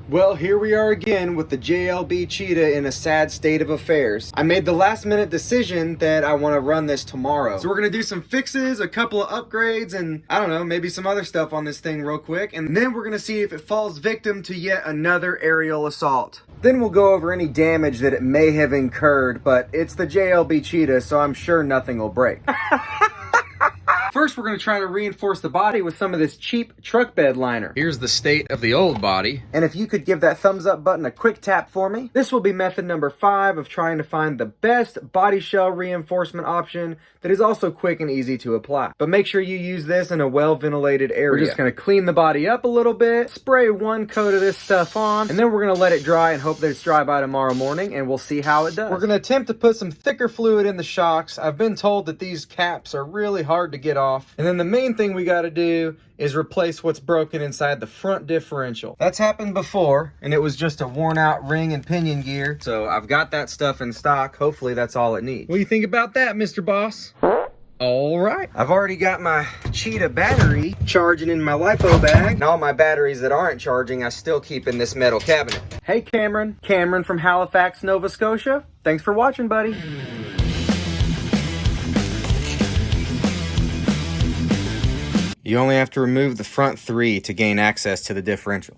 Well, here we are again with the JLB Cheetah in a sad state of affairs. I made the last minute decision that I want to run this tomorrow. So we're going to do some fixes, a couple of upgrades, and I don't know, maybe some other stuff on this thing real quick. And then we're going to see if it falls victim to yet another aerial assault. Then we'll go over any damage that it may have incurred, but it's the JLB Cheetah, so I'm sure nothing will break. First, we're going to try to reinforce the body with some of this cheap truck bed liner. Here's the state of the old body. And if you could give that thumbs up button a quick tap for me. This will be method number 5 of trying to find the best body shell reinforcement option that is also quick and easy to apply. But make sure you use this in a well-ventilated area. We're just going to clean the body up a little bit, spray one coat of this stuff on, and then we're going to let it dry and hope that it's dry by tomorrow morning, and we'll see how it does. We're going to attempt to put some thicker fluid in the shocks. I've been told that these caps are really hard to get off. And then the main thing we got to do is replace what's broken inside the front differential. That's happened before, and it was just a worn out ring and pinion gear. So I've got that stuff in stock. Hopefully that's all it needs. What do you think about that, Mr. Boss? All right. I've already got my Cheetah battery charging in my LiPo bag. And all my batteries that aren't charging, I still keep in this metal cabinet. Hey, Cameron. Cameron from Halifax, Nova Scotia. Thanks for watching, buddy. You only have to remove the front 3 to gain access to the differential.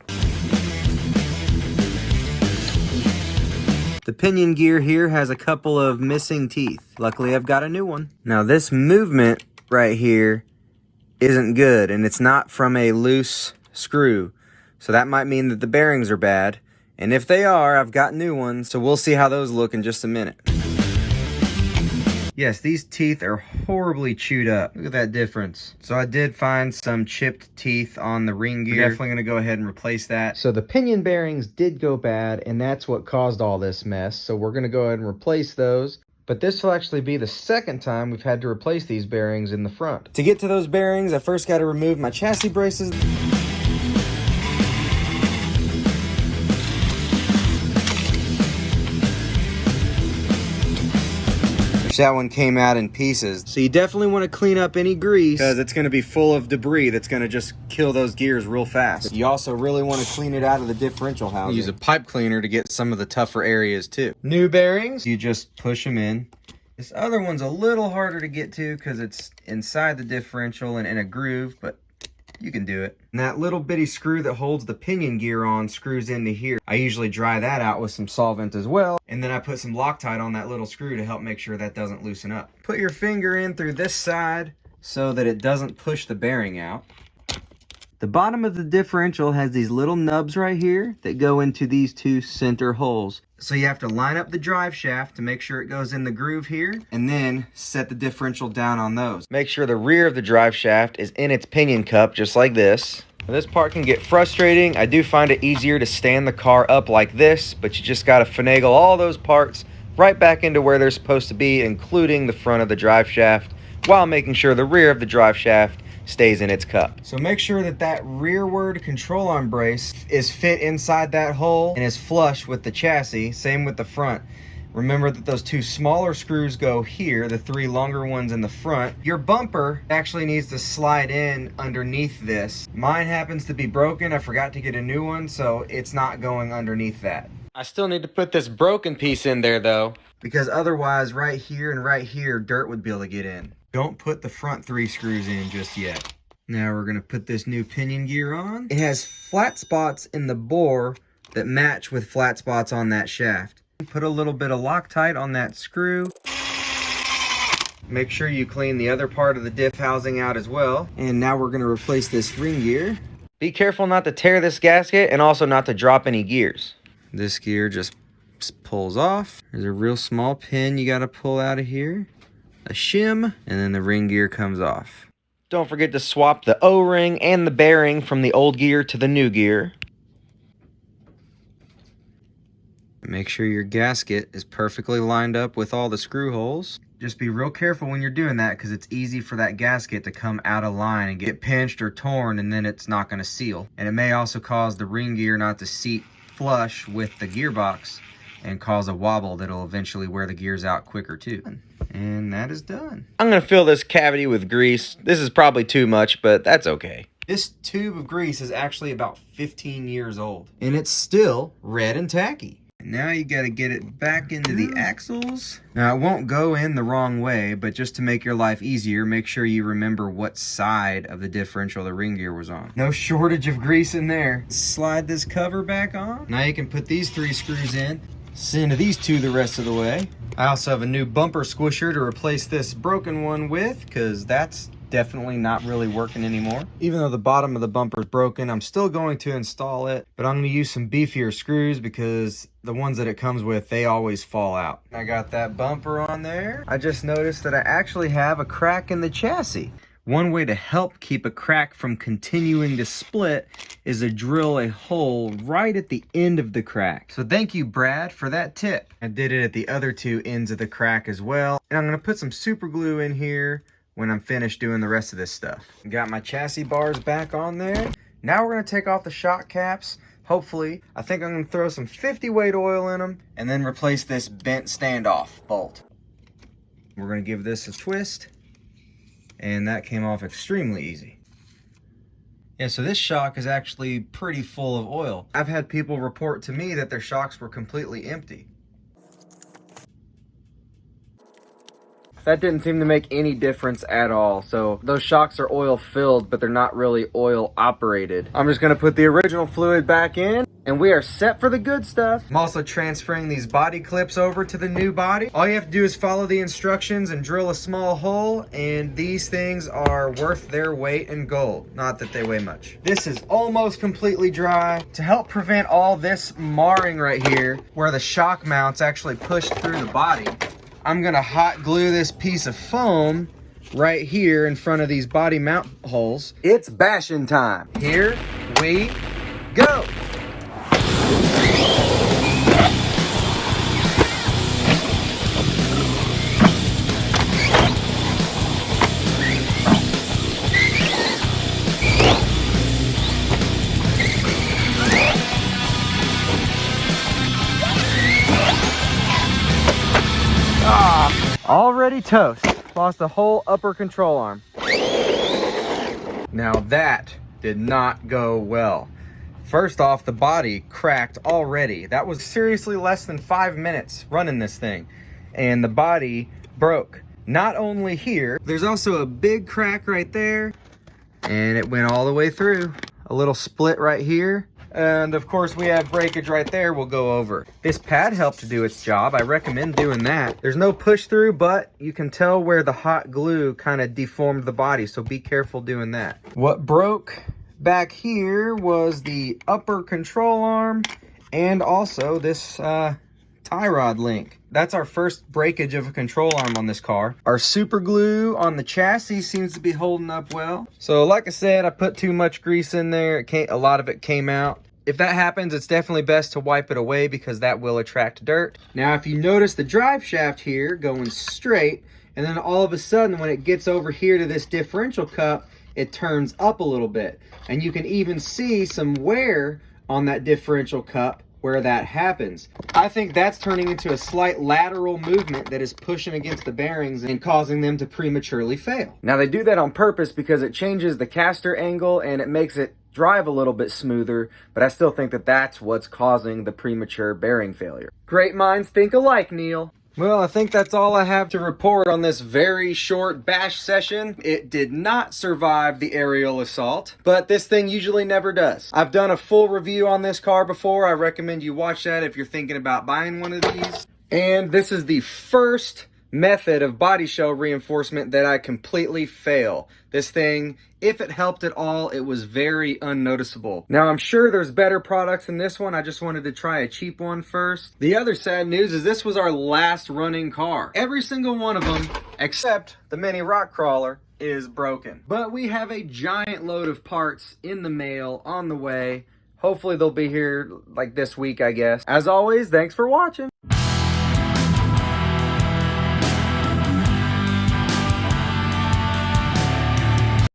The pinion gear here has a couple of missing teeth. Luckily, I've got a new one. Now, this movement right here isn't good, and it's not from a loose screw. So that might mean that the bearings are bad. And if they are, I've got new ones, so we'll see how those look in just a minute. Yes, these teeth are horribly chewed up. Look at that difference. So I did find some chipped teeth on the ring gear. We're definitely going to go ahead and replace that. So the pinion bearings did go bad, and that's what caused all this mess. So we're going to go ahead and replace those. But this will actually be the second time we've had to replace these bearings in the front. To get to those bearings, I first got to remove my chassis braces. That one came out in pieces. So you definitely want to clean up any grease because it's going to be full of debris that's going to just kill those gears real fast. You also really want to clean it out of the differential housing. Use a pipe cleaner to get some of the tougher areas too. New bearings, you just push them in. This other one's a little harder to get to because it's inside the differential and in a groove, but you can do it. And that little bitty screw that holds the pinion gear on screws into here. I usually dry that out with some solvent as well. And then I put some Loctite on that little screw to help make sure that doesn't loosen up. Put your finger in through this side so that it doesn't push the bearing out. The bottom of the differential has these little nubs right here that go into these 2 center holes. So you have to line up the drive shaft to make sure it goes in the groove here, and then set the differential down on those. Make sure the rear of the drive shaft is in its pinion cup, just like this. Now, this part can get frustrating. I do find it easier to stand the car up like this, but you just got to finagle all those parts right back into where they're supposed to be, including the front of the drive shaft, while making sure the rear of the drive shaft stays in its cup. So make sure that that rearward control arm brace is fit inside that hole and is flush with the chassis. Same with the front. Remember that those 2 smaller screws go here, the 3 longer ones in the front. Your bumper actually needs to slide in underneath this. Mine happens to be broken. I forgot to get a new one, so it's not going underneath that. I still need to put this broken piece in there though, because otherwise right here, dirt would be able to get in. Don't put the front 3 screws in just yet. Now we're going to put this new pinion gear on. It has flat spots in the bore that match with flat spots on that shaft. Put a little bit of Loctite on that screw. Make sure you clean the other part of the diff housing out as well. And now we're going to replace this ring gear. Be careful not to tear this gasket and also not to drop any gears. This gear just pulls off. There's a real small pin you got to pull out of here. A shim, and then the ring gear comes off. Don't forget to swap the O-ring and the bearing from the old gear to the new gear. Make sure your gasket is perfectly lined up with all the screw holes. Just be real careful when you're doing that because it's easy for that gasket to come out of line and get pinched or torn, and then it's not going to seal. And it may also cause the ring gear not to seat flush with the gearbox and cause a wobble that'll eventually wear the gears out quicker too. And that is done. I'm going to fill this cavity with grease. This is probably too much, but that's okay. This tube of grease is actually about 15 years old, and it's still red and tacky. Now you gotta get it back into the axles. Now it won't go in the wrong way, but just to make your life easier, make sure you remember what side of the differential the ring gear was on. No shortage of grease in there. Slide this cover back on. Now you can put these 3 screws in. Send these 2 the rest of the way. I also have a new bumper squisher to replace this broken one with, because that's definitely not really working anymore. Even though the bottom of the bumper is broken, I'm still going to install it, but I'm going to use some beefier screws because the ones that it comes with, they always fall out. I got that bumper on there. I just noticed that I actually have a crack in the chassis. One way to help keep a crack from continuing to split is to drill a hole right at the end of the crack. So thank you, Brad, for that tip. I did it at the other 2 ends of the crack as well. And I'm going to put some super glue in here when I'm finished doing the rest of this stuff. Got my chassis bars back on there. Now we're gonna take off the shock caps. Hopefully, I think I'm gonna throw some 50 weight oil in them and then replace this bent standoff bolt. We're gonna give this a twist, and that came off extremely easy. Yeah, so this shock is actually pretty full of oil. I've had people report to me that their shocks were completely empty. That didn't seem to make any difference at all. So those shocks are oil filled, but they're not really oil operated. I'm just gonna put the original fluid back in and we are set for the good stuff. I'm also transferring these body clips over to the new body. All you have to do is follow the instructions and drill a small hole, and these things are worth their weight in gold. Not that they weigh much. This is almost completely dry. To help prevent all this marring right here, where the shock mounts actually pushed through the body, I'm gonna hot glue this piece of foam right here in front of these body mount holes. It's bashing time. Here we go. Already toast. Lost the whole upper control arm. Now that did not go well. First off, the body cracked already. That was seriously less than 5 minutes running this thing. And the body broke. Not only here, there's also a big crack right there. And it went all the way through. A little split right here. And of course we have breakage right there we'll go over. This pad helped to do its job. I recommend doing that. There's no push through, but you can tell where the hot glue kind of deformed the body, so be careful doing that. What broke back here was the upper control arm and also this tie rod link. That's our first breakage of a control arm on this car. Our super glue on the chassis seems to be holding up well. So like I said, I put too much grease in there. A lot of it came out. If that happens, it's definitely best to wipe it away because that will attract dirt. Now, if you notice the drive shaft here going straight, and then all of a sudden when it gets over here to this differential cup, it turns up a little bit. And you can even see some wear on that differential cup where that happens. I think that's turning into a slight lateral movement that is pushing against the bearings and causing them to prematurely fail. Now they do that on purpose because it changes the caster angle and it makes it drive a little bit smoother, but I still think that that's what's causing the premature bearing failure. Great minds think alike, Neil. Well, I think that's all I have to report on this very short bash session. It did not survive the aerial assault, but this thing usually never does. I've done a full review on this car before. I recommend you watch that if you're thinking about buying one of these. And this is the first method of body shell reinforcement that I completely fail. This thing, if it helped at all, it was very unnoticeable. Now I'm sure there's better products than this one. I just wanted to try a cheap one first. The other sad news is this was our last running car. Every single one of them, except the mini rock crawler, is broken. But we have a giant load of parts in the mail on the way. Hopefully they'll be here like this week, I guess. As always, thanks for watching.